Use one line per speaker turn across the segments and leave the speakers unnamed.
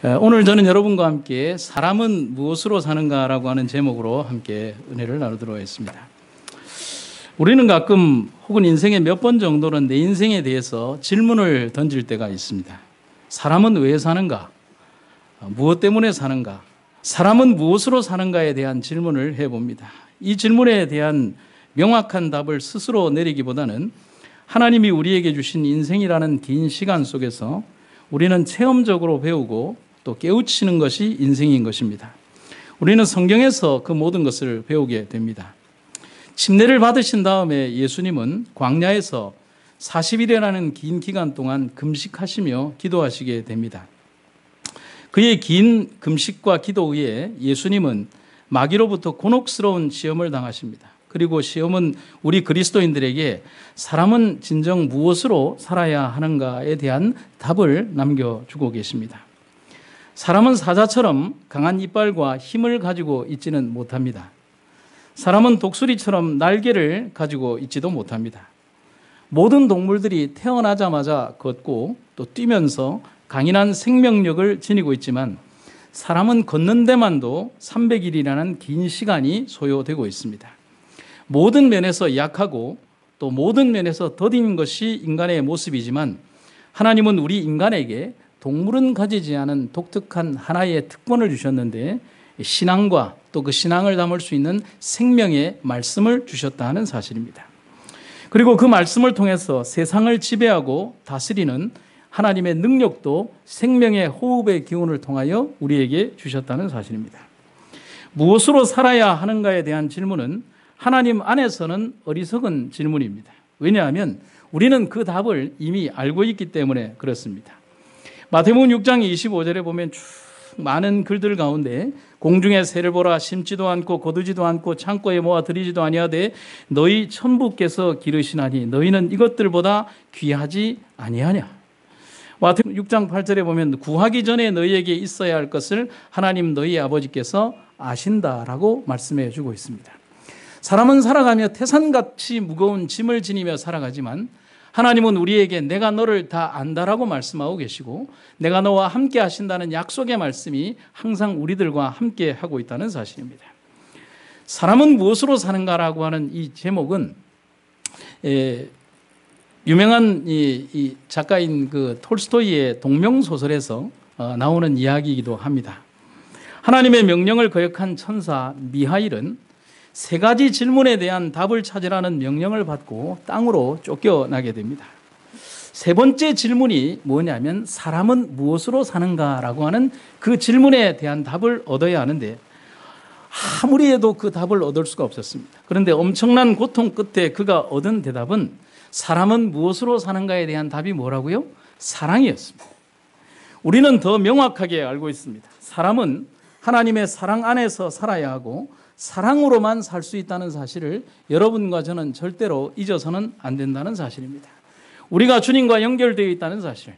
오늘 저는 여러분과 함께 사람은 무엇으로 사는가라고 하는 제목으로 함께 은혜를 나누도록 하겠습니다. 우리는 가끔 혹은 인생에 몇 번 정도는 내 인생에 대해서 질문을 던질 때가 있습니다. 사람은 왜 사는가? 무엇 때문에 사는가? 사람은 무엇으로 사는가에 대한 질문을 해봅니다. 이 질문에 대한 명확한 답을 스스로 내리기보다는 하나님이 우리에게 주신 인생이라는 긴 시간 속에서 우리는 체험적으로 배우고 또 깨우치는 것이 인생인 것입니다. 우리는 성경에서 그 모든 것을 배우게 됩니다. 침례를 받으신 다음에 예수님은 광야에서 40일이라는 긴 기간 동안 금식하시며 기도하시게 됩니다. 그의 긴 금식과 기도 후에 예수님은 마귀로부터 곤혹스러운 시험을 당하십니다. 그리고 시험은 우리 그리스도인들에게 사람은 진정 무엇으로 살아야 하는가에 대한 답을 남겨주고 계십니다. 사람은 사자처럼 강한 이빨과 힘을 가지고 있지는 못합니다. 사람은 독수리처럼 날개를 가지고 있지도 못합니다. 모든 동물들이 태어나자마자 걷고 또 뛰면서 강인한 생명력을 지니고 있지만 사람은 걷는 데만도 300일이라는 긴 시간이 소요되고 있습니다. 모든 면에서 약하고 또 모든 면에서 더딘 것이 인간의 모습이지만 하나님은 우리 인간에게 동물은 가지지 않은 독특한 하나의 특권을 주셨는데 신앙과 또 그 신앙을 담을 수 있는 생명의 말씀을 주셨다 하는 사실입니다. 그리고 그 말씀을 통해서 세상을 지배하고 다스리는 하나님의 능력도 생명의 호흡의 기운을 통하여 우리에게 주셨다는 사실입니다. 무엇으로 살아야 하는가에 대한 질문은 하나님 안에서는 어리석은 질문입니다. 왜냐하면 우리는 그 답을 이미 알고 있기 때문에 그렇습니다. 마태복음 6장 25절에 보면 쭉 많은 글들 가운데 공중의 새를 보라 심지도 않고 거두지도 않고 창고에 모아 들이지도 아니하되 너희 천부께서 기르시나니 너희는 이것들보다 귀하지 아니하냐. 마태복음 6장 8절에 보면 구하기 전에 너희에게 있어야 할 것을 하나님 너희 아버지께서 아신다라고 말씀해 주고 있습니다. 사람은 살아가며 태산같이 무거운 짐을 지니며 살아가지만 하나님은 우리에게 내가 너를 다 안다라고 말씀하고 계시고 내가 너와 함께 하신다는 약속의 말씀이 항상 우리들과 함께 하고 있다는 사실입니다. 사람은 무엇으로 사는가라고 하는 이 제목은 유명한 이 작가인 그 톨스토이의 동명소설에서 나오는 이야기이기도 합니다. 하나님의 명령을 거역한 천사 미하일은 세 가지 질문에 대한 답을 찾으라는 명령을 받고 땅으로 쫓겨나게 됩니다. 세 번째 질문이 뭐냐면 사람은 무엇으로 사는가라고 하는 그 질문에 대한 답을 얻어야 하는데 아무리 해도 그 답을 얻을 수가 없었습니다. 그런데 엄청난 고통 끝에 그가 얻은 대답은 사람은 무엇으로 사는가에 대한 답이 뭐라고요? 사랑이었습니다. 우리는 더 명확하게 알고 있습니다. 사람은 하나님의 사랑 안에서 살아야 하고 사랑으로만 살 수 있다는 사실을 여러분과 저는 절대로 잊어서는 안 된다는 사실입니다. 우리가 주님과 연결되어 있다는 사실,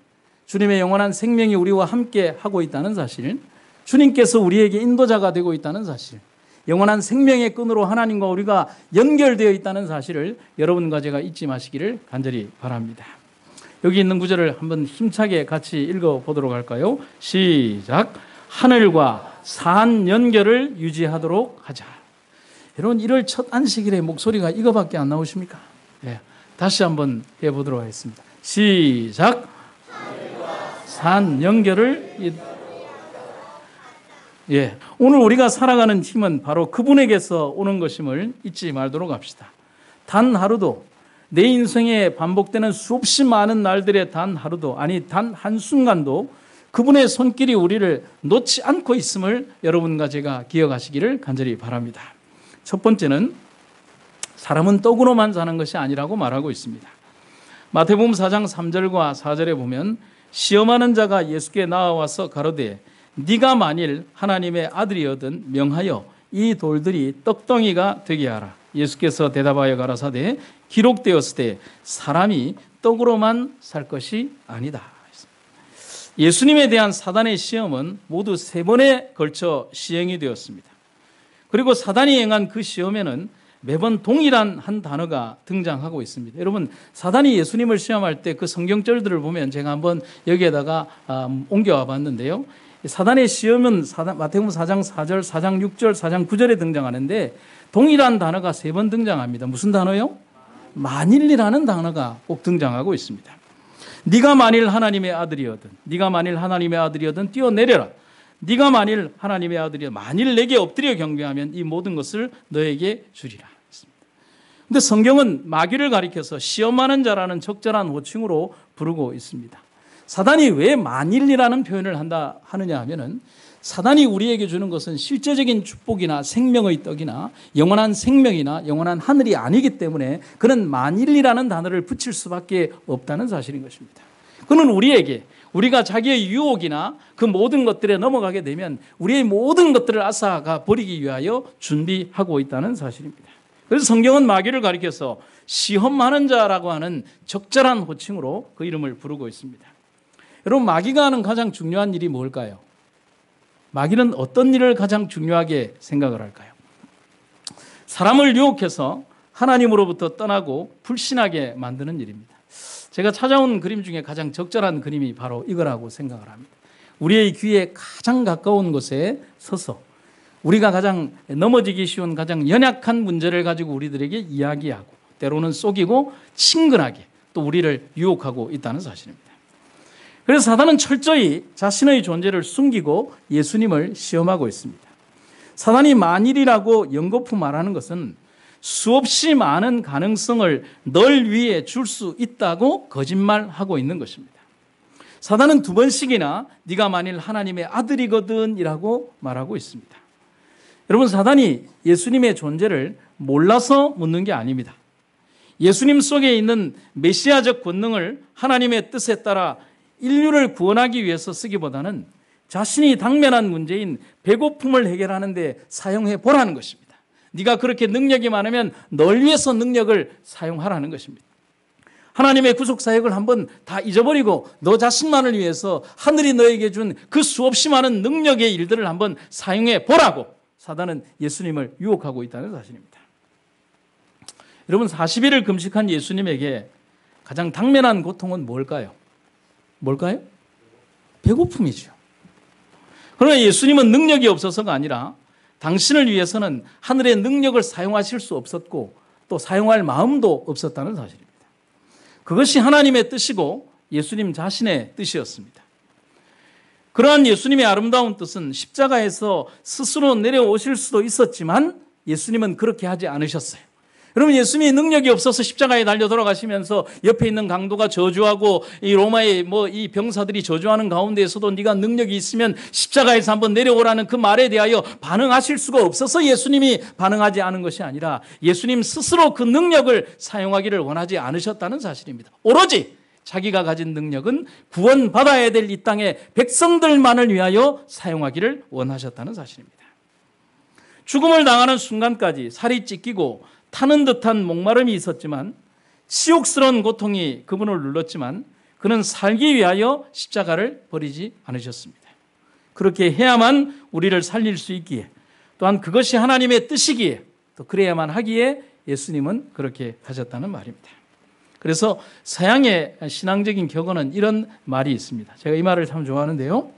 주님의 영원한 생명이 우리와 함께 하고 있다는 사실, 주님께서 우리에게 인도자가 되고 있다는 사실, 영원한 생명의 끈으로 하나님과 우리가 연결되어 있다는 사실을 여러분과 제가 잊지 마시기를 간절히 바랍니다. 여기 있는 구절을 한번 힘차게 같이 읽어보도록 할까요? 시작. 하늘과 산 연결을 유지하도록 하자. 여러분 1월 첫 안식일에 목소리가 이거밖에 안 나오십니까? 네, 다시 한번 해보도록 하겠습니다. 시작. 산 연결을 오늘 우리가 살아가는 힘은 바로 그분에게서 오는 것임을 잊지 말도록 합시다. 단 하루도 내 인생에 반복되는 수없이 많은 날들의 단 하루도 아니 단 한순간도 그분의 손길이 우리를 놓지 않고 있음을 여러분과 제가 기억하시기를 간절히 바랍니다. 첫 번째는 사람은 떡으로만 사는 것이 아니라고 말하고 있습니다. 마태복음 4장 3절과 4절에 보면 시험하는 자가 예수께 나와서 가로되 네가 만일 하나님의 아들이거든 명하여 이 돌들이 떡덩이가 되게 하라. 예수께서 대답하여 가라사대 기록되었을 때 사람이 떡으로만 살 것이 아니다. 예수님에 대한 사단의 시험은 모두 3번에 걸쳐 시행이 되었습니다. 그리고 사단이 행한 그 시험에는 매번 동일한 한 단어가 등장하고 있습니다. 여러분, 사단이 예수님을 시험할 때 그 성경절들을 보면 제가 한번 여기에다가 옮겨와 봤는데요. 사단의 시험은 마태복음 4장 4절, 4장 6절, 4장 9절에 등장하는데 동일한 단어가 3번 등장합니다. 무슨 단어요? 만일이라는 단어가 꼭 등장하고 있습니다. 네가 만일 하나님의 아들이거든, 네가 만일 하나님의 아들이거든 뛰어내려라. 네가 만일 하나님의 아들이여 만일 내게 엎드려 경배하면 이 모든 것을 너에게 주리라. 그런데 성경은 마귀를 가리켜서 시험하는 자라는 적절한 호칭으로 부르고 있습니다. 사단이 왜 만일이라는 표현을 하느냐 하면은 사단이 우리에게 주는 것은 실제적인 축복이나 생명의 떡이나 영원한 생명이나 영원한 하늘이 아니기 때문에 그는 만일이라는 단어를 붙일 수밖에 없다는 사실인 것입니다. 그는 우리에게 우리가 자기의 유혹이나 그 모든 것들에 넘어가게 되면 우리의 모든 것들을 앗아가 버리기 위하여 준비하고 있다는 사실입니다. 그래서 성경은 마귀를 가리켜서 시험하는 자라고 하는 적절한 호칭으로 그 이름을 부르고 있습니다. 여러분, 마귀가 하는 가장 중요한 일이 뭘까요? 마귀는 어떤 일을 가장 중요하게 생각을 할까요? 사람을 유혹해서 하나님으로부터 떠나고 불신하게 만드는 일입니다. 제가 찾아온 그림 중에 가장 적절한 그림이 바로 이거라고 생각을 합니다. 우리의 귀에 가장 가까운 곳에 서서 우리가 가장 넘어지기 쉬운 가장 연약한 문제를 가지고 우리들에게 이야기하고 때로는 속이고 친근하게 또 우리를 유혹하고 있다는 사실입니다. 그래서 사단은 철저히 자신의 존재를 숨기고 예수님을 시험하고 있습니다. 사단이 만일이라고 연거푸 말하는 것은 수없이 많은 가능성을 널 위해 줄 수 있다고 거짓말하고 있는 것입니다. 사단은 2번씩이나 네가 만일 하나님의 아들이거든 이라고 말하고 있습니다. 여러분, 사단이 예수님의 존재를 몰라서 묻는 게 아닙니다. 예수님 속에 있는 메시아적 권능을 하나님의 뜻에 따라 인류를 구원하기 위해서 쓰기보다는 자신이 당면한 문제인 배고픔을 해결하는 데 사용해 보라는 것입니다. 네가 그렇게 능력이 많으면 널 위해서 능력을 사용하라는 것입니다. 하나님의 구속 사역을 한번 다 잊어버리고 너 자신만을 위해서 하늘이 너에게 준 그 수없이 많은 능력의 일들을 한번 사용해 보라고 사단은 예수님을 유혹하고 있다는 사실입니다. 여러분, 40일을 금식한 예수님에게 가장 당면한 고통은 뭘까요? 뭘까요? 배고픔이죠. 그러나 예수님은 능력이 없어서가 아니라 당신을 위해서는 하늘의 능력을 사용하실 수 없었고 또 사용할 마음도 없었다는 사실입니다. 그것이 하나님의 뜻이고 예수님 자신의 뜻이었습니다. 그러한 예수님의 아름다운 뜻은 십자가에서 스스로 내려오실 수도 있었지만 예수님은 그렇게 하지 않으셨어요. 여러분, 예수님이 능력이 없어서 십자가에 달려 돌아가시면서 옆에 있는 강도가 저주하고 이 로마의 이 병사들이 저주하는 가운데에서도 네가 능력이 있으면 십자가에서 한번 내려오라는 그 말에 대하여 반응하실 수가 없어서 예수님이 반응하지 않은 것이 아니라 예수님 스스로 그 능력을 사용하기를 원하지 않으셨다는 사실입니다. 오로지 자기가 가진 능력은 구원받아야 될 이 땅의 백성들만을 위하여 사용하기를 원하셨다는 사실입니다. 죽음을 당하는 순간까지 살이 찢기고 타는 듯한 목마름이 있었지만 치욕스러운 고통이 그분을 눌렀지만 그는 살기 위하여 십자가를 버리지 않으셨습니다. 그렇게 해야만 우리를 살릴 수 있기에 또한 그것이 하나님의 뜻이기에 또 그래야만 하기에 예수님은 그렇게 하셨다는 말입니다. 그래서 서양의 신앙적인 격언은 이런 말이 있습니다. 제가 이 말을 참 좋아하는데요.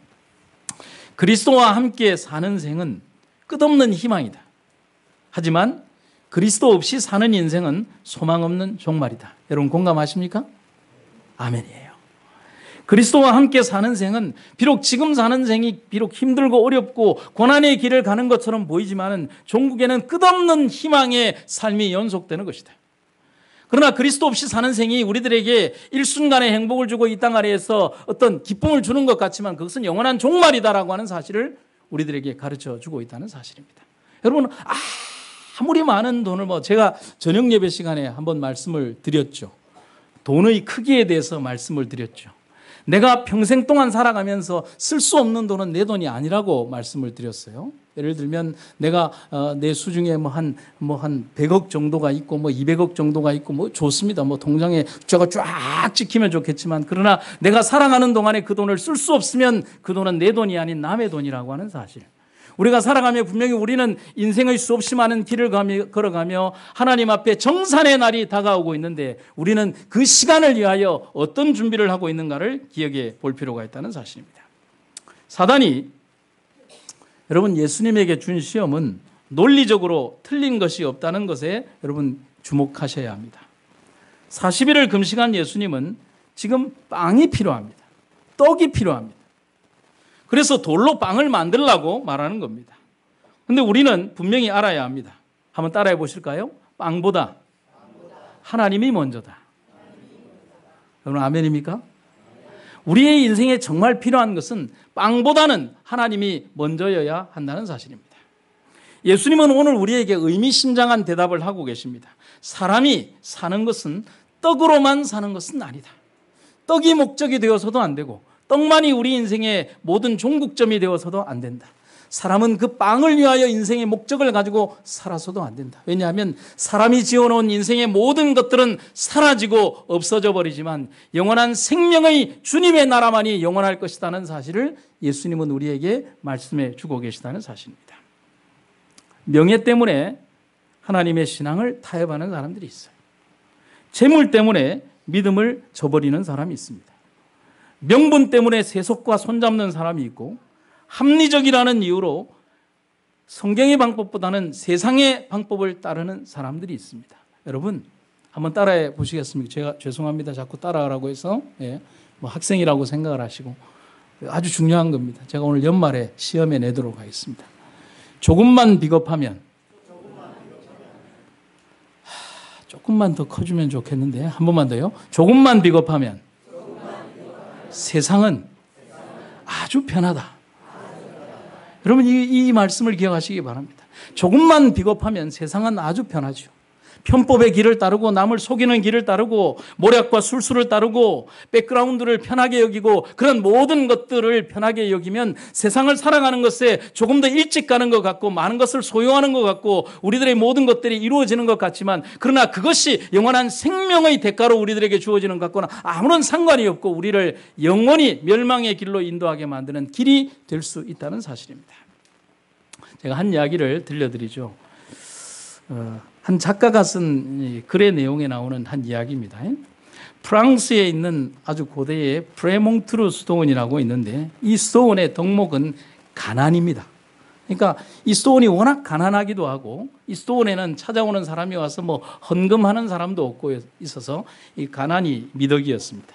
그리스도와 함께 사는 생은 끝없는 희망이다. 하지만 그리스도 없이 사는 인생은 소망 없는 종말이다. 여러분 공감하십니까? 아멘이에요. 그리스도와 함께 사는 생은 비록 지금 사는 생이 비록 힘들고 어렵고 고난의 길을 가는 것처럼 보이지만 종국에는 끝없는 희망의 삶이 연속되는 것이다. 그러나 그리스도 없이 사는 생이 우리들에게 일순간의 행복을 주고 이 땅 아래에서 어떤 기쁨을 주는 것 같지만 그것은 영원한 종말이다라고 하는 사실을 우리들에게 가르쳐 주고 있다는 사실입니다. 여러분, 아무리 많은 돈을 제가 저녁 예배 시간에 한번 말씀을 드렸죠. 돈의 크기에 대해서 말씀을 드렸죠. 내가 평생 동안 살아가면서 쓸 수 없는 돈은 내 돈이 아니라고 말씀을 드렸어요. 예를 들면 내가 내 수중에 한 100억 정도가 있고 200억 정도가 있고 좋습니다. 통장에 숫자가 쫙 찍히면 좋겠지만 그러나 내가 살아가는 동안에 그 돈을 쓸 수 없으면 그 돈은 내 돈이 아닌 남의 돈이라고 하는 사실. 우리가 살아가며 분명히 우리는 인생의 수없이 많은 길을 걸어가며 하나님 앞에 정산의 날이 다가오고 있는데 우리는 그 시간을 위하여 어떤 준비를 하고 있는가를 기억해 볼 필요가 있다는 사실입니다. 사단이 여러분 예수님에게 준 시험은 논리적으로 틀린 것이 없다는 것에 여러분 주목하셔야 합니다. 40일을 금식한 예수님은 지금 빵이 필요합니다. 떡이 필요합니다. 그래서 돌로 빵을 만들라고 말하는 겁니다. 그런데 우리는 분명히 알아야 합니다. 한번 따라해 보실까요? 빵보다 하나님이 먼저다. 여러분 아멘입니까? 우리의 인생에 정말 필요한 것은 빵보다는 하나님이 먼저여야 한다는 사실입니다. 예수님은 오늘 우리에게 의미심장한 대답을 하고 계십니다. 사람이 사는 것은 떡으로만 사는 것은 아니다. 떡이 목적이 되어서도 안 되고 떡만이 우리 인생의 모든 종국점이 되어서도 안 된다. 사람은 그 빵을 위하여 인생의 목적을 가지고 살아서도 안 된다. 왜냐하면 사람이 지어놓은 인생의 모든 것들은 사라지고 없어져 버리지만 영원한 생명의 주님의 나라만이 영원할 것이라는 사실을 예수님은 우리에게 말씀해 주고 계시다는 사실입니다. 명예 때문에 하나님의 신앙을 타협하는 사람들이 있어요. 재물 때문에 믿음을 저버리는 사람이 있습니다. 명분 때문에 세속과 손잡는 사람이 있고 합리적이라는 이유로 성경의 방법보다는 세상의 방법을 따르는 사람들이 있습니다. 여러분 한번 따라해 보시겠습니까? 제가 죄송합니다. 자꾸 따라하라고 해서 뭐 학생이라고 생각을 하시고 아주 중요한 겁니다. 제가 오늘 연말에 시험에 내도록 하겠습니다. 조금만 비겁하면 조금만 더 커주면 좋겠는데 한 번만 더요. 조금만 비겁하면 세상은 아주 편하다. 여러분 이 말씀을 기억하시기 바랍니다. 조금만 비겁하면 세상은 아주 편하죠. 편법의 길을 따르고 남을 속이는 길을 따르고 모략과 술수를 따르고 백그라운드를 편하게 여기고 그런 모든 것들을 편하게 여기면 세상을 살아가는 것에 조금 더 일찍 가는 것 같고 많은 것을 소유하는 것 같고 우리들의 모든 것들이 이루어지는 것 같지만 그러나 그것이 영원한 생명의 대가로 우리들에게 주어지는 것 같거나 아무런 상관이 없고 우리를 영원히 멸망의 길로 인도하게 만드는 길이 될 수 있다는 사실입니다. 제가 한 이야기를 들려드리죠. 한 작가가 쓴 글의 내용에 나오는 한 이야기입니다. 프랑스에 있는 아주 고대의 브레몽트르 수도원이라고 있는데 이 수도원의 덕목은 가난입니다. 그러니까 이 수도원이 워낙 가난하기도 하고 이 수도원에는 찾아오는 사람이 와서 뭐 헌금하는 사람도 없고 있어서 이 가난이 미덕이었습니다.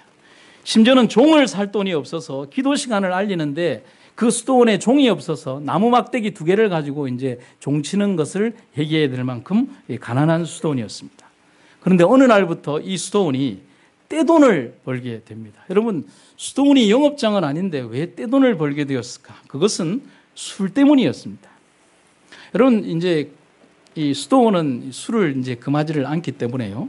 심지어는 종을 살 돈이 없어서 기도 시간을 알리는데 그 수도원에 종이 없어서 나무 막대기 2개를 가지고 이제 종 치는 것을 해결해야 될 만큼 가난한 수도원이었습니다. 그런데 어느 날부터 이 수도원이 떼돈을 벌게 됩니다. 여러분, 수도원이 영업장은 아닌데 왜 떼돈을 벌게 되었을까? 그것은 술 때문이었습니다. 여러분, 이제 이 수도원은 술을 이제 금하지를 않기 때문에요.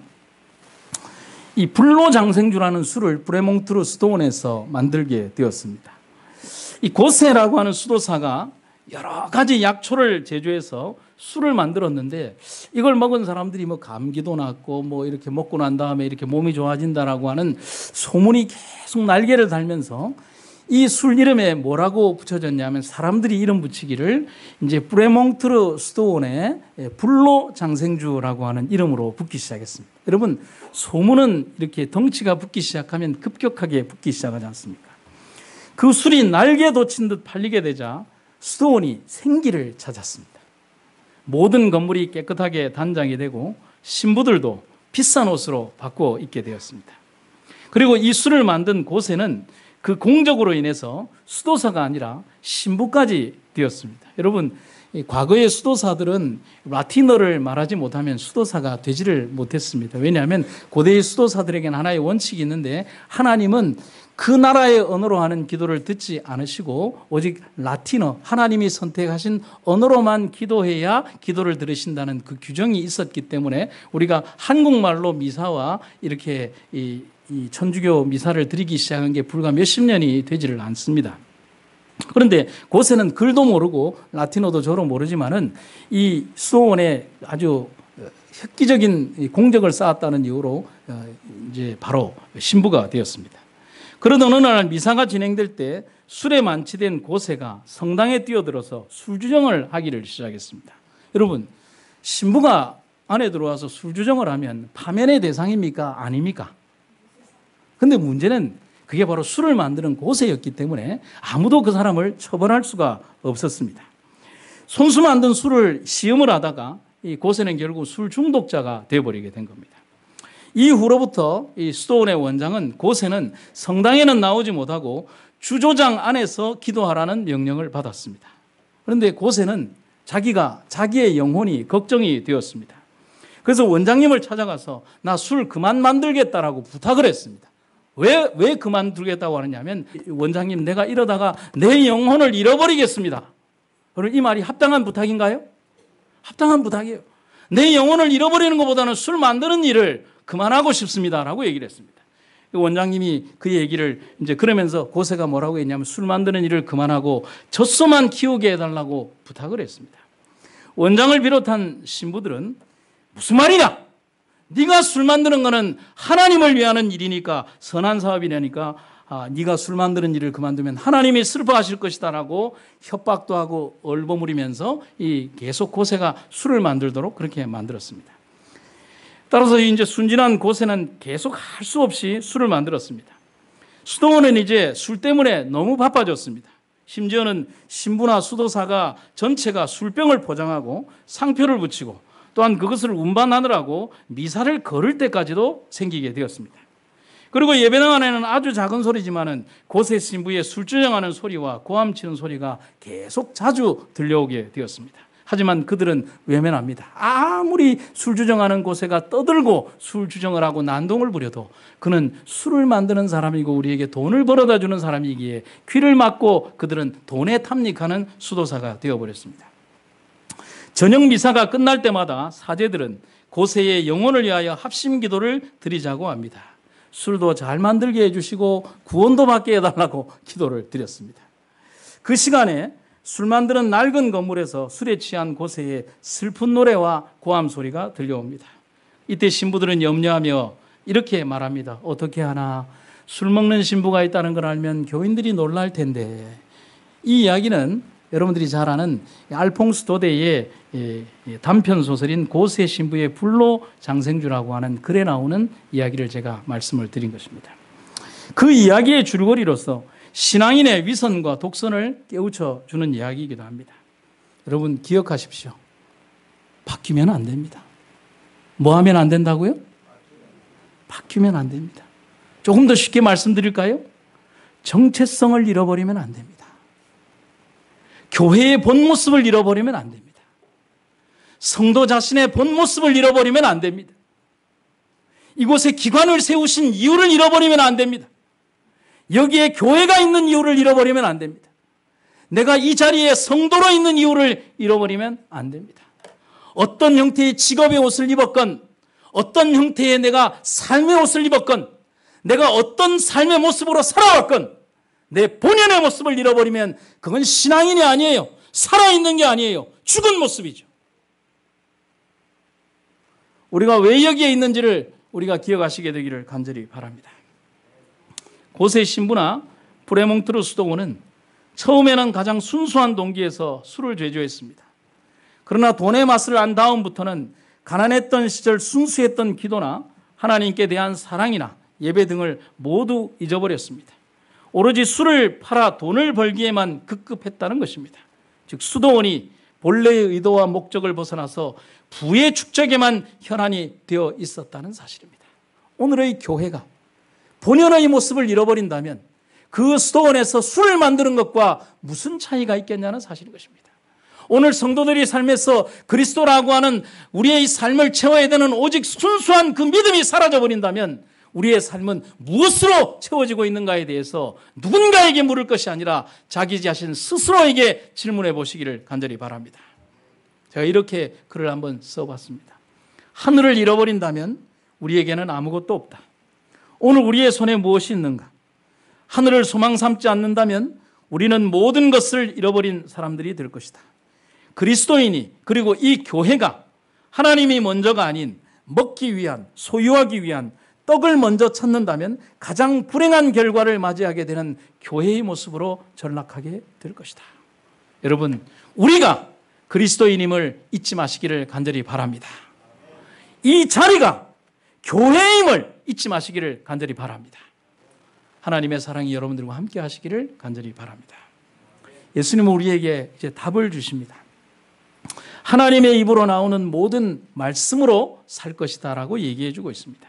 이 불로장생주라는 술을 브레몽트르 수도원에서 만들게 되었습니다. 이 고세라고 하는 수도사가 여러 가지 약초를 제조해서 술을 만들었는데 이걸 먹은 사람들이 뭐 감기도 낫고 뭐 이렇게 먹고 난 다음에 이렇게 몸이 좋아진다라고 하는 소문이 계속 날개를 달면서 이 술 이름에 뭐라고 붙여졌냐면 사람들이 이름 붙이기를 이제 브레몽트르 수도원의 불로장생주라고 하는 이름으로 붙기 시작했습니다. 여러분, 소문은 이렇게 덩치가 붙기 시작하면 급격하게 붙기 시작하지 않습니까? 그 술이 날개 돋친 듯 팔리게 되자 수도원이 생기를 찾았습니다. 모든 건물이 깨끗하게 단장이 되고 신부들도 비싼 옷으로 바꿔 입게 되었습니다. 그리고 이 술을 만든 고세는 그 공적으로 인해서 수도사가 아니라 신부까지 되었습니다. 여러분, 과거의 수도사들은 라틴어를 말하지 못하면 수도사가 되지를 못했습니다. 왜냐하면 고대의 수도사들에게는 하나의 원칙이 있는데 하나님은 그 나라의 언어로 하는 기도를 듣지 않으시고 오직 라틴어, 하나님이 선택하신 언어로만 기도해야 기도를 들으신다는 그 규정이 있었기 때문에 우리가 한국말로 미사와 이렇게 이 천주교 미사를 드리기 시작한 게 불과 몇십 년이 되지를 않습니다. 그런데 고세는 글도 모르고 라틴어도 저로 모르지만은 이 수도원에 아주 획기적인 공적을 쌓았다는 이유로 이제 바로 신부가 되었습니다. 그러던 어느 날 미사가 진행될 때 술에 만취된 고세가 성당에 뛰어들어서 술주정을 하기를 시작했습니다. 여러분, 신부가 안에 들어와서 술주정을 하면 파면의 대상입니까? 아닙니까? 근데 문제는 그게 바로 술을 만드는 고세였기 때문에 아무도 그 사람을 처벌할 수가 없었습니다. 손수 만든 술을 시음을 하다가 이 고세는 결국 술 중독자가 되어버리게 된 겁니다. 이후로부터 이 수도원의 원장은 고세는 성당에는 나오지 못하고 주조장 안에서 기도하라는 명령을 받았습니다. 그런데 고세는 자기의 영혼이 걱정이 되었습니다. 그래서 원장님을 찾아가서 나 술 그만 만들겠다라고 부탁을 했습니다. 왜 그만두겠다고 하느냐면 원장님 내가 이러다가 내 영혼을 잃어버리겠습니다. 그럼 이 말이 합당한 부탁인가요? 합당한 부탁이에요. 내 영혼을 잃어버리는 것보다는 술 만드는 일을 그만하고 싶습니다라고 얘기를 했습니다. 원장님이 그 얘기를 이제 그러면서 고세가 뭐라고 했냐면 술 만드는 일을 그만하고 젖소만 키우게 해달라고 부탁을 했습니다. 원장을 비롯한 신부들은 무슨 말이냐? 네가 술 만드는 거는 하나님을 위하는 일이니까 선한 사업이라니까 네가 술 만드는 일을 그만두면 하나님이 슬퍼하실 것이다라고 협박도 하고 얼버무리면서 계속 고세가 술을 만들도록 그렇게 만들었습니다. 따라서 이제 순진한 고세는 계속 할 수 없이 술을 만들었습니다. 수도원은 이제 술 때문에 너무 바빠졌습니다. 심지어는 신부나 수도사가 전체가 술병을 포장하고 상표를 붙이고 또한 그것을 운반하느라고 미사를 걸을 때까지도 생기게 되었습니다. 그리고 예배당 안에는 아주 작은 소리지만은 고세 신부의 술주정하는 소리와 고함치는 소리가 계속 자주 들려오게 되었습니다. 하지만 그들은 외면합니다. 아무리 술주정하는 고세가 떠들고 술주정을 하고 난동을 부려도 그는 술을 만드는 사람이고 우리에게 돈을 벌어다 주는 사람이기에 귀를 막고 그들은 돈에 탐닉하는 수도사가 되어버렸습니다. 저녁 미사가 끝날 때마다 사제들은 고세의 영혼을 위하여 합심 기도를 드리자고 합니다. 술도 잘 만들게 해주시고 구원도 받게 해달라고 기도를 드렸습니다. 그 시간에 술 만드는 낡은 건물에서 술에 취한 고세의 슬픈 노래와 고함 소리가 들려옵니다. 이때 신부들은 염려하며 이렇게 말합니다. 어떻게 하나 술 먹는 신부가 있다는 걸 알면 교인들이 놀랄 텐데. 이 이야기는 여러분들이 잘 아는 알퐁스 도데의 단편 소설인 고세 신부의 불로 장생주라고 하는 글에 나오는 이야기를 제가 말씀을 드린 것입니다. 그 이야기의 줄거리로서 신앙인의 위선과 독선을 깨우쳐 주는 이야기이기도 합니다. 여러분 기억하십시오. 바뀌면 안 됩니다. 뭐 하면 안 된다고요? 바뀌면 안 됩니다. 조금 더 쉽게 말씀드릴까요? 정체성을 잃어버리면 안 됩니다. 교회의 본 모습을 잃어버리면 안 됩니다. 성도 자신의 본 모습을 잃어버리면 안 됩니다. 이곳에 기관을 세우신 이유를 잃어버리면 안 됩니다. 여기에 교회가 있는 이유를 잃어버리면 안 됩니다. 내가 이 자리에 성도로 있는 이유를 잃어버리면 안 됩니다. 어떤 형태의 직업의 옷을 입었건 어떤 형태의 내가 삶의 옷을 입었건 내가 어떤 삶의 모습으로 살아왔건 내 본연의 모습을 잃어버리면 그건 신앙인이 아니에요. 살아있는 게 아니에요. 죽은 모습이죠. 우리가 왜 여기에 있는지를 우리가 기억하시게 되기를 간절히 바랍니다. 고세 신부나 브레몽트르 수도원은 처음에는 가장 순수한 동기에서 술을 제조했습니다. 그러나 돈의 맛을 안 다음부터는 가난했던 시절 순수했던 기도나 하나님께 대한 사랑이나 예배 등을 모두 잊어버렸습니다. 오로지 술을 팔아 돈을 벌기에만 급급했다는 것입니다. 즉 수도원이 본래의 의도와 목적을 벗어나서 부의 축적에만 현안이 되어 있었다는 사실입니다. 오늘의 교회가 본연의 모습을 잃어버린다면 그 수도원에서 술을 만드는 것과 무슨 차이가 있겠냐는 사실인 것입니다. 오늘 성도들이 삶에서 그리스도라고 하는 우리의 삶을 채워야 되는 오직 순수한 그 믿음이 사라져버린다면 우리의 삶은 무엇으로 채워지고 있는가에 대해서 누군가에게 물을 것이 아니라 자기 자신 스스로에게 질문해 보시기를 간절히 바랍니다. 제가 이렇게 글을 한번 써봤습니다. 하늘을 잃어버린다면 우리에게는 아무것도 없다. 오늘 우리의 손에 무엇이 있는가? 하늘을 소망 삼지 않는다면 우리는 모든 것을 잃어버린 사람들이 될 것이다. 그리스도인이 그리고 이 교회가 하나님이 먼저가 아닌 먹기 위한, 소유하기 위한 떡을 먼저 찾는다면 가장 불행한 결과를 맞이하게 되는 교회의 모습으로 전락하게 될 것이다. 여러분, 우리가 그리스도인임을 잊지 마시기를 간절히 바랍니다. 이 자리가 교회임을 잊지 마시기를 간절히 바랍니다. 하나님의 사랑이 여러분들과 함께 하시기를 간절히 바랍니다. 예수님은 우리에게 이제 답을 주십니다. 하나님의 입으로 나오는 모든 말씀으로 살 것이다 라고 얘기해 주고 있습니다.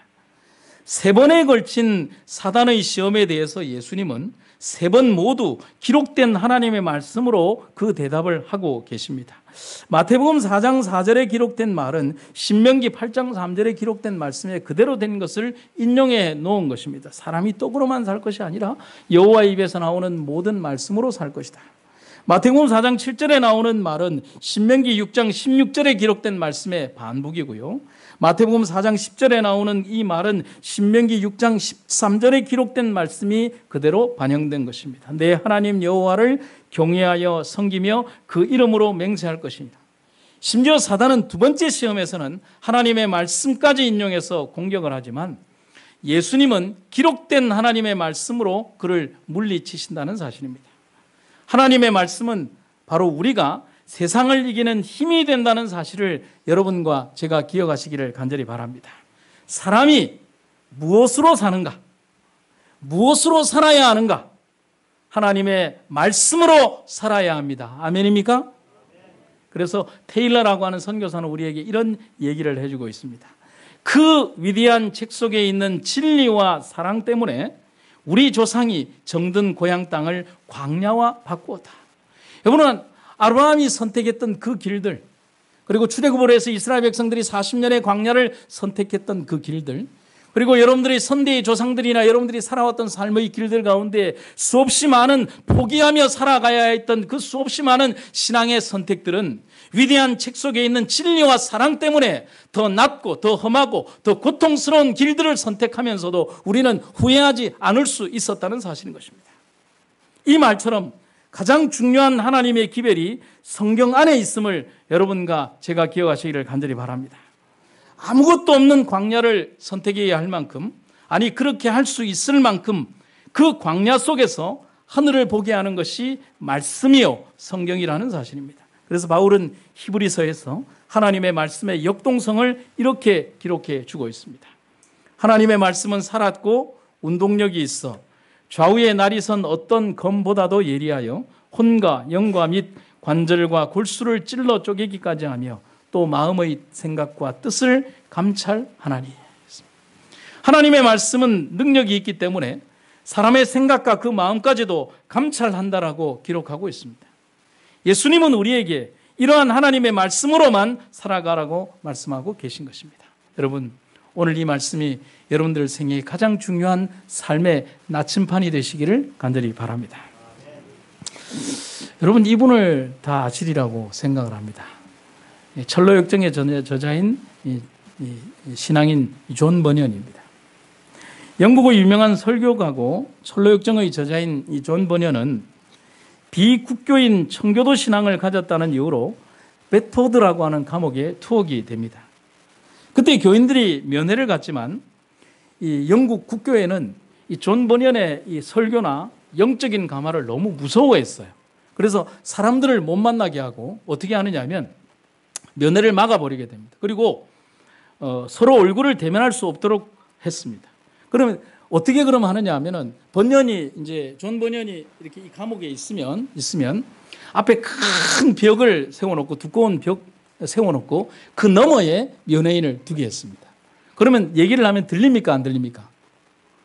3번에 걸친 사단의 시험에 대해서 예수님은 3번 모두 기록된 하나님의 말씀으로 그 대답을 하고 계십니다. 마태복음 4장 4절에 기록된 말은 신명기 8장 3절에 기록된 말씀에 그대로 된 것을 인용해 놓은 것입니다. 사람이 떡으로만 살 것이 아니라 여호와의 입에서 나오는 모든 말씀으로 살 것이다. 마태복음 4장 7절에 나오는 말은 신명기 6장 16절에 기록된 말씀의 반복이고요. 마태복음 4장 10절에 나오는 이 말은 신명기 6장 13절에 기록된 말씀이 그대로 반영된 것입니다. 내 하나님 여호와를 경외하여 섬기며 그 이름으로 맹세할 것입니다. 심지어 사단은 두 번째 시험에서는 하나님의 말씀까지 인용해서 공격을 하지만 예수님은 기록된 하나님의 말씀으로 그를 물리치신다는 사실입니다. 하나님의 말씀은 바로 우리가 세상을 이기는 힘이 된다는 사실을 여러분과 제가 기억하시기를 간절히 바랍니다. 사람이 무엇으로 사는가? 무엇으로 살아야 하는가? 하나님의 말씀으로 살아야 합니다. 아멘입니까? 그래서 테일러라고 하는 선교사는 우리에게 이런 얘기를 해주고 있습니다. 그 위대한 책 속에 있는 진리와 사랑 때문에 우리 조상이 정든 고향 땅을 광야와 바꾸었다. 여러분은 아브라함이 선택했던 그 길들, 그리고 출애굽을 해서 이스라엘 백성들이 40년의 광야를 선택했던 그 길들, 그리고 여러분들의 선대의 조상들이나 여러분들이 살아왔던 삶의 길들 가운데 수없이 많은 포기하며 살아가야 했던 그 수없이 많은 신앙의 선택들은 위대한 책 속에 있는 진리와 사랑 때문에 더 낮고 더 험하고 더 고통스러운 길들을 선택하면서도 우리는 후회하지 않을 수 있었다는 사실인 것입니다. 이 말처럼 가장 중요한 하나님의 기별이 성경 안에 있음을 여러분과 제가 기억하시기를 간절히 바랍니다. 아무것도 없는 광야를 선택해야 할 만큼, 아니 그렇게 할 수 있을 만큼 그 광야 속에서 하늘을 보게 하는 것이 말씀이요 성경이라는 사실입니다. 그래서 바울은 히브리서에서 하나님의 말씀의 역동성을 이렇게 기록해 주고 있습니다. 하나님의 말씀은 살았고 운동력이 있어 좌우의 날이 선 어떤 검보다도 예리하여 혼과 영과 및 관절과 골수를 찔러 쪼개기까지 하며 또 마음의 생각과 뜻을 감찰하나니. 하나님의 말씀은 능력이 있기 때문에 사람의 생각과 그 마음까지도 감찰한다라고 기록하고 있습니다. 예수님은 우리에게 이러한 하나님의 말씀으로만 살아가라고 말씀하고 계신 것입니다. 여러분, 오늘 이 말씀이 여러분들 생애의 가장 중요한 삶의 나침판이 되시기를 간절히 바랍니다. 여러분, 이분을 다 아시리라고 생각을 합니다. 철로역정의 저자인 신앙인 존 버년입니다. 영국의 유명한 설교가고 철로역정의 저자인 이 존 버년은 비국교인 청교도 신앙을 가졌다는 이유로 베토드라고 하는 감옥에 투옥이 됩니다. 그때 교인들이 면회를 갔지만 이 영국 국교회는 이 존 버년의 이 설교나 영적인 감화를 너무 무서워했어요. 그래서 사람들을 못 만나게 하고 어떻게 하느냐 하면 면회를 막아버리게 됩니다. 그리고 서로 얼굴을 대면할 수 없도록 했습니다. 그러면 어떻게 그럼 하느냐 하면은 번연이 이제 존 번연이 이렇게 이 감옥에 있으면 앞에 큰 벽을 세워놓고 두꺼운 벽 세워놓고 그 너머에 연예인을 두게 했습니다. 그러면 얘기를 하면 들립니까 안 들립니까?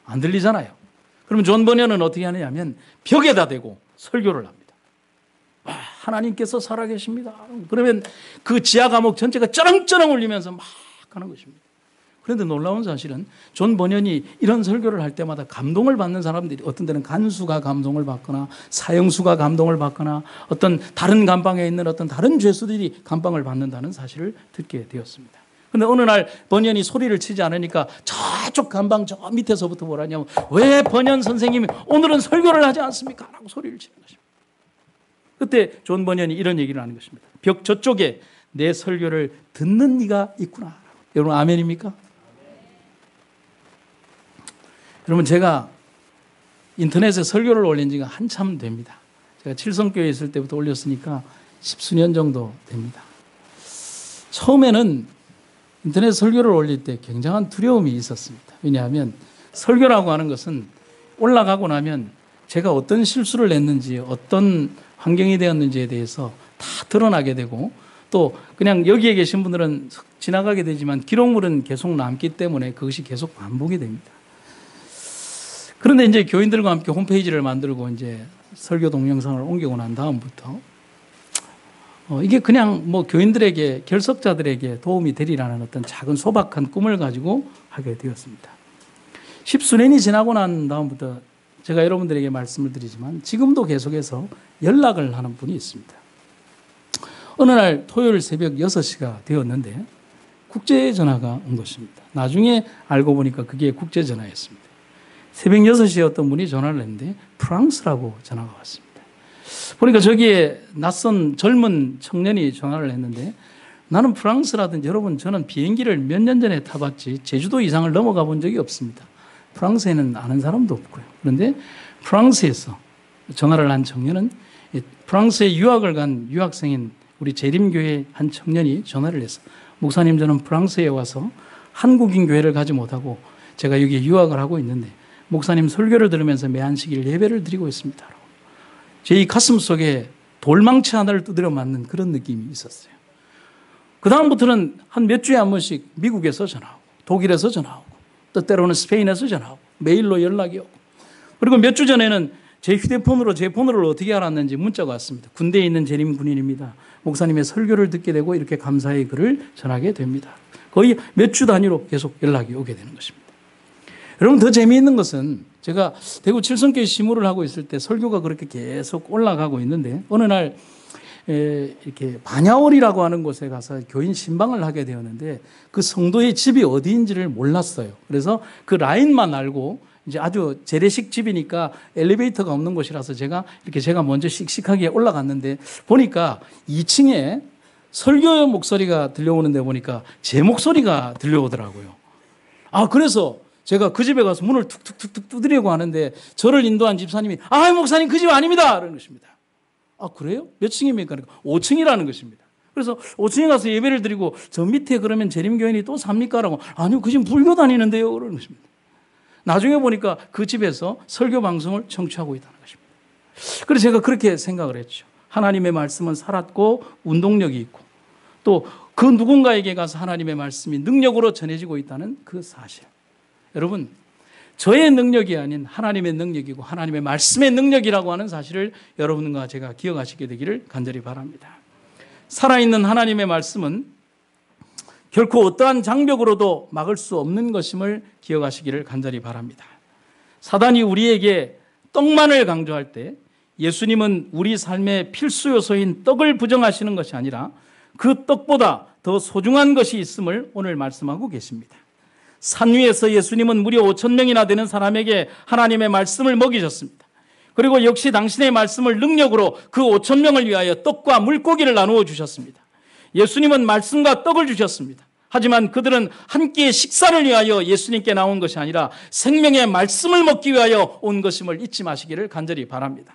안 들리잖아요. 그러면 존 번연은 어떻게 하느냐 하면 벽에다 대고 설교를 합니다. 와, 하나님께서 살아계십니다. 그러면 그 지하 감옥 전체가 쩌렁쩌렁 울리면서 막 하는 것입니다. 그런데 놀라운 사실은 존 번연이 이런 설교를 할 때마다 감동을 받는 사람들이 어떤 때는 간수가 감동을 받거나 사형수가 감동을 받거나 어떤 다른 감방에 있는 어떤 다른 죄수들이 감방을 받는다는 사실을 듣게 되었습니다. 그런데 어느 날 번연이 소리를 치지 않으니까 저쪽 감방 저 밑에서부터 뭐라냐면 왜 번연 선생님이 오늘은 설교를 하지 않습니까? 라고 소리를 치는 것입니다. 그때 존 번연이 이런 얘기를 하는 것입니다. 벽 저쪽에 내 설교를 듣는 이가 있구나. 여러분 아멘입니까? 여러분 제가 인터넷에 설교를 올린 지가 한참 됩니다. 제가 칠성교회에 있을 때부터 올렸으니까 10수년 정도 됩니다. 처음에는 인터넷 설교를 올릴 때 굉장한 두려움이 있었습니다. 왜냐하면 설교라고 하는 것은 올라가고 나면 제가 어떤 실수를 했는지 어떤 환경이 되었는지에 대해서 다 드러나게 되고 또 그냥 여기에 계신 분들은 지나가게 되지만 기록물은 계속 남기 때문에 그것이 계속 반복이 됩니다. 그런데 이제 교인들과 함께 홈페이지를 만들고 이제 설교 동영상을 옮기고 난 다음부터 이게 그냥 뭐 교인들에게 결석자들에게 도움이 되리라는 어떤 작은 소박한 꿈을 가지고 하게 되었습니다. 10수년이 지나고 난 다음부터 제가 여러분들에게 말씀을 드리지만 지금도 계속해서 연락을 하는 분이 있습니다. 어느 날 토요일 새벽 6시가 되었는데 국제전화가 온 것입니다. 나중에 알고 보니까 그게 국제전화였습니다. 새벽 6시에 어떤 분이 전화를 했는데 프랑스라고 전화가 왔습니다. 보니까 저기에 낯선 젊은 청년이 전화를 했는데 나는 프랑스라든지 여러분 저는 비행기를 몇 년 전에 타봤지 제주도 이상을 넘어가 본 적이 없습니다. 프랑스에는 아는 사람도 없고요. 그런데 프랑스에서 전화를 한 청년은 프랑스에 유학을 간 유학생인 우리 재림교회 한 청년이 전화를 해서 목사님 저는 프랑스에 와서 한국인 교회를 가지 못하고 제가 여기 유학을 하고 있는데 목사님 설교를 들으면서 매 안식일 예배를 드리고 있습니다. 제 이 가슴 속에 돌망치 하나를 두드려 맞는 그런 느낌이 있었어요. 그 다음부터는 한 몇 주에 한 번씩 미국에서 전화오고 독일에서 전화오고 또 때로는 스페인에서 전화오고 메일로 연락이 오고 그리고 몇 주 전에는 제 휴대폰으로 제 번호를 어떻게 알았는지 문자가 왔습니다. 군대에 있는 재림 군인입니다. 목사님의 설교를 듣게 되고 이렇게 감사의 글을 전하게 됩니다. 거의 몇 주 단위로 계속 연락이 오게 되는 것입니다. 여러분 더 재미있는 것은 제가 대구 칠성교회 시무를 하고 있을 때 설교가 그렇게 계속 올라가고 있는데 어느 날 이렇게 반야월이라고 하는 곳에 가서 교인 신방을 하게 되었는데 그 성도의 집이 어디인지를 몰랐어요. 그래서 그 라인만 알고 이제 아주 재래식 집이니까 엘리베이터가 없는 곳이라서 제가 먼저 씩씩하게 올라갔는데 보니까 2층에 설교 목소리가 들려오는데 보니까 제 목소리가 들려오더라고요. 그래서 제가 그 집에 가서 문을 툭툭툭툭 두드리고 하는데 저를 인도한 집사님이 목사님 그 집 아닙니다. 그러는 것입니다. 그래요? 몇 층입니까? 그러니까 5층이라는 것입니다. 그래서 5층에 가서 예배를 드리고 저 밑에 그러면 재림교인이 또 삽니까? 라고 아니요 그 집 불교 다니는데요. 그러는 것입니다. 나중에 보니까 그 집에서 설교 방송을 청취하고 있다는 것입니다. 그래서 제가 그렇게 생각을 했죠. 하나님의 말씀은 살았고 운동력이 있고 또 그 누군가에게 가서 하나님의 말씀이 능력으로 전해지고 있다는 그 사실. 여러분 저의 능력이 아닌 하나님의 능력이고 하나님의 말씀의 능력이라고 하는 사실을 여러분과 제가 기억하시게 되기를 간절히 바랍니다. 살아있는 하나님의 말씀은 결코 어떠한 장벽으로도 막을 수 없는 것임을 기억하시기를 간절히 바랍니다. 사단이 우리에게 떡만을 강조할 때 예수님은 우리 삶의 필수 요소인 떡을 부정하시는 것이 아니라 그 떡보다 더 소중한 것이 있음을 오늘 말씀하고 계십니다. 산 위에서 예수님은 무려 5,000명이나 되는 사람에게 하나님의 말씀을 먹이셨습니다. 그리고 역시 당신의 말씀을 능력으로 그 5,000명을 위하여 떡과 물고기를 나누어 주셨습니다. 예수님은 말씀과 떡을 주셨습니다. 하지만 그들은 한 끼의 식사를 위하여 예수님께 나온 것이 아니라 생명의 말씀을 먹기 위하여 온 것임을 잊지 마시기를 간절히 바랍니다.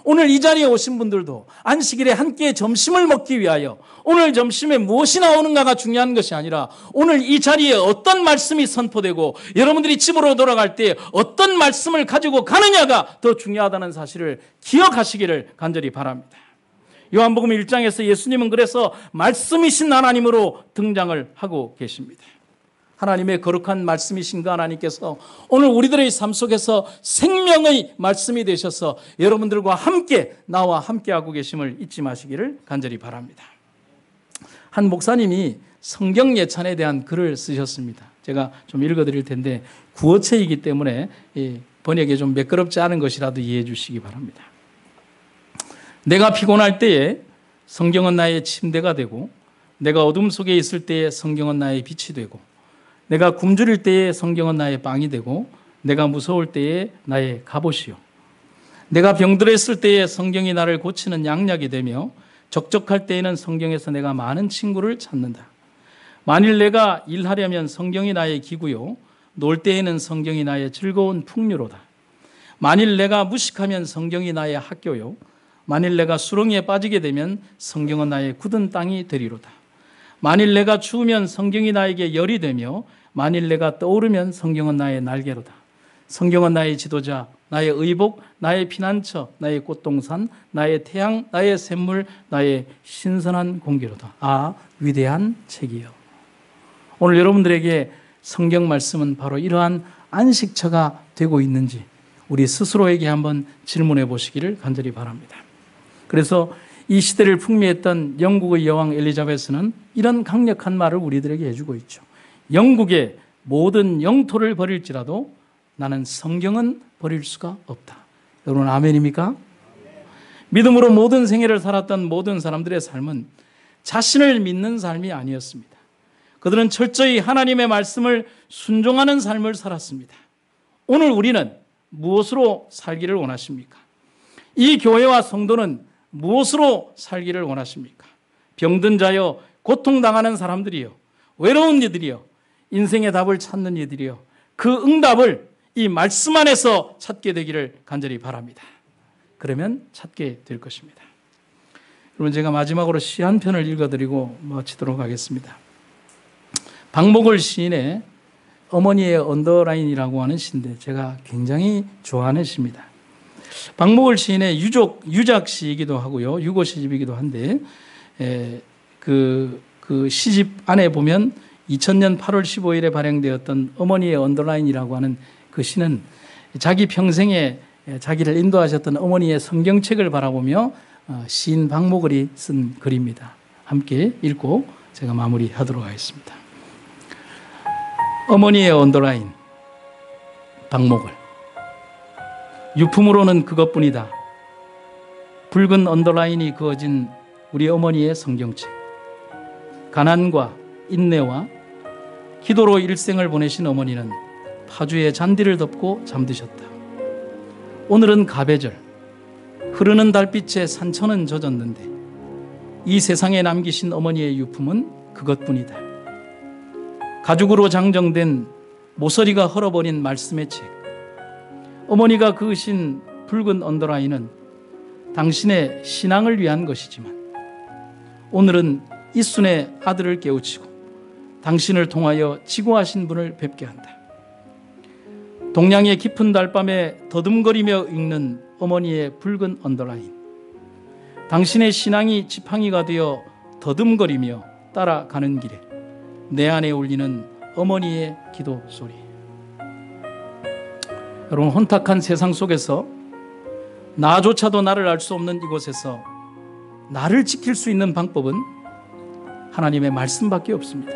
오늘 이 자리에 오신 분들도 안식일에 한 끼의 점심을 먹기 위하여 오늘 점심에 무엇이 나오는가가 중요한 것이 아니라 오늘 이 자리에 어떤 말씀이 선포되고 여러분들이 집으로 돌아갈 때 어떤 말씀을 가지고 가느냐가 더 중요하다는 사실을 기억하시기를 간절히 바랍니다. 요한복음 1장에서 예수님은 그래서 말씀이신 하나님으로 등장을 하고 계십니다. 하나님의 거룩한 말씀이신 그 하나님께서 오늘 우리들의 삶 속에서 생명의 말씀이 되셔서 여러분들과 함께 나와 함께하고 계심을 잊지 마시기를 간절히 바랍니다. 한 목사님이 성경 예찬에 대한 글을 쓰셨습니다. 제가 좀 읽어드릴 텐데 구어체이기 때문에 번역에 좀 매끄럽지 않은 것이라도 이해해 주시기 바랍니다. 내가 피곤할 때에 성경은 나의 침대가 되고 내가 어둠 속에 있을 때에 성경은 나의 빛이 되고 내가 굶주릴 때에 성경은 나의 빵이 되고 내가 무서울 때에 나의 갑옷이요 내가 병들었을 때에 성경이 나를 고치는 양약이 되며 적적할 때에는 성경에서 내가 많은 친구를 찾는다. 만일 내가 일하려면 성경이 나의 기구요 놀 때에는 성경이 나의 즐거운 풍류로다. 만일 내가 무식하면 성경이 나의 학교요 만일 내가 수렁에 빠지게 되면 성경은 나의 굳은 땅이 되리로다. 만일 내가 추우면 성경이 나에게 열이 되며 만일 내가 떠오르면 성경은 나의 날개로다. 성경은 나의 지도자, 나의 의복, 나의 피난처, 나의 꽃동산, 나의 태양, 나의 샘물, 나의 신선한 공기로다. 아, 위대한 책이요. 오늘 여러분들에게 성경 말씀은 바로 이러한 안식처가 되고 있는지 우리 스스로에게 한번 질문해 보시기를 간절히 바랍니다. 그래서 이 시대를 풍미했던 영국의 여왕 엘리자베스는 이런 강력한 말을 우리들에게 해주고 있죠. 영국의 모든 영토를 버릴지라도 나는 성경은 버릴 수가 없다. 여러분 아멘입니까? 믿음으로 모든 생애를 살았던 모든 사람들의 삶은 자신을 믿는 삶이 아니었습니다. 그들은 철저히 하나님의 말씀을 순종하는 삶을 살았습니다. 오늘 우리는 무엇으로 살기를 원하십니까? 이 교회와 성도는 무엇으로 살기를 원하십니까? 병든 자여, 고통당하는 사람들이요, 외로운 이들이요, 인생의 답을 찾는 이들이요, 그 응답을 이 말씀 안에서 찾게 되기를 간절히 바랍니다. 그러면 찾게 될 것입니다. 여러분, 제가 마지막으로 시 한 편을 읽어드리고 마치도록 하겠습니다. 박목월 시인의 어머니의 언더라인이라고 하는 시인데 제가 굉장히 좋아하는 시입니다. 박목월 시인의 유작시이기도 하고요, 유고시집이기도 한데 그 시집 안에 보면 2000년 8월 15일에 발행되었던 어머니의 언더라인이라고 하는 그 시는 자기 평생에 자기를 인도하셨던 어머니의 성경책을 바라보며 시인 박목월이 쓴 글입니다. 함께 읽고 제가 마무리하도록 하겠습니다. 어머니의 언더라인, 박목월. 유품으로는 그것뿐이다. 붉은 언더라인이 그어진 우리 어머니의 성경책. 가난과 인내와 기도로 일생을 보내신 어머니는 파주에 잔디를 덮고 잠드셨다. 오늘은 가배절, 흐르는 달빛에 산천은 젖었는데 이 세상에 남기신 어머니의 유품은 그것뿐이다. 가죽으로 장정된 모서리가 헐어버린 말씀의 책. 어머니가 그으신 붉은 언더라인은 당신의 신앙을 위한 것이지만 오늘은 이순의 아들을 깨우치고 당신을 통하여 지고하신 분을 뵙게 한다. 동양의 깊은 달밤에 더듬거리며 읽는 어머니의 붉은 언더라인. 당신의 신앙이 지팡이가 되어 더듬거리며 따라가는 길에 내 안에 울리는 어머니의 기도 소리. 여러분, 혼탁한 세상 속에서 나조차도 나를 알 수 없는 이곳에서 나를 지킬 수 있는 방법은 하나님의 말씀밖에 없습니다.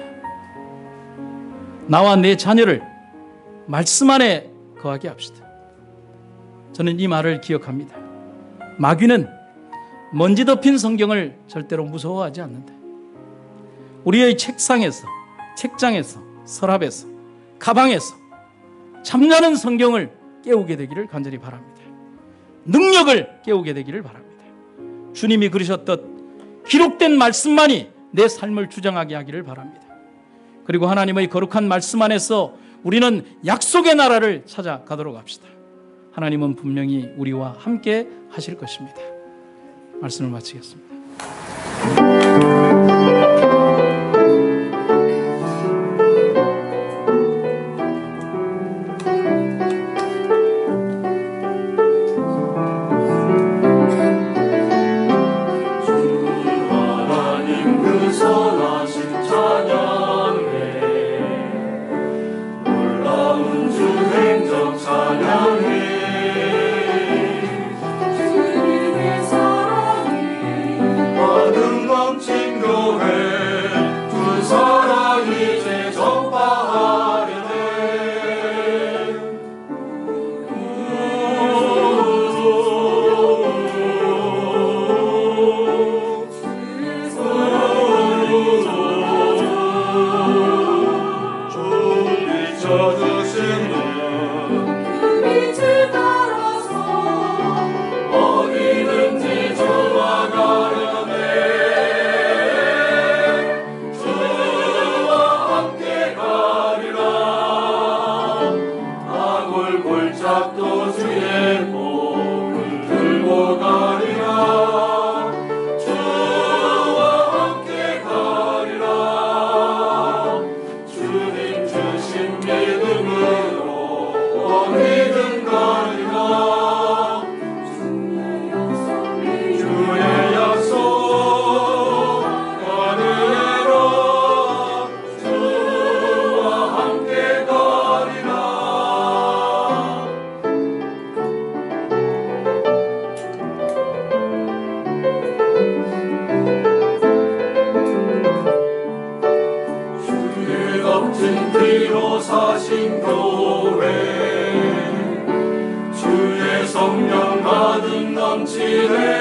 나와 내 자녀를 말씀 안에 거하게 합시다. 저는 이 말을 기억합니다. 마귀는 먼지 덮인 성경을 절대로 무서워하지 않는다. 우리의 책상에서, 책장에서, 서랍에서, 가방에서 참나는 성경을 깨우게 되기를 간절히 바랍니다. 능력을 깨우게 되기를 바랍니다. 주님이 그러셨듯 기록된 말씀만이 내 삶을 주장하게 하기를 바랍니다. 그리고 하나님의 거룩한 말씀 안에서 우리는 약속의 나라를 찾아가도록 합시다. 하나님은 분명히 우리와 함께 하실 것입니다. 말씀을 마치겠습니다.
주님의 사랑이 어둠 지내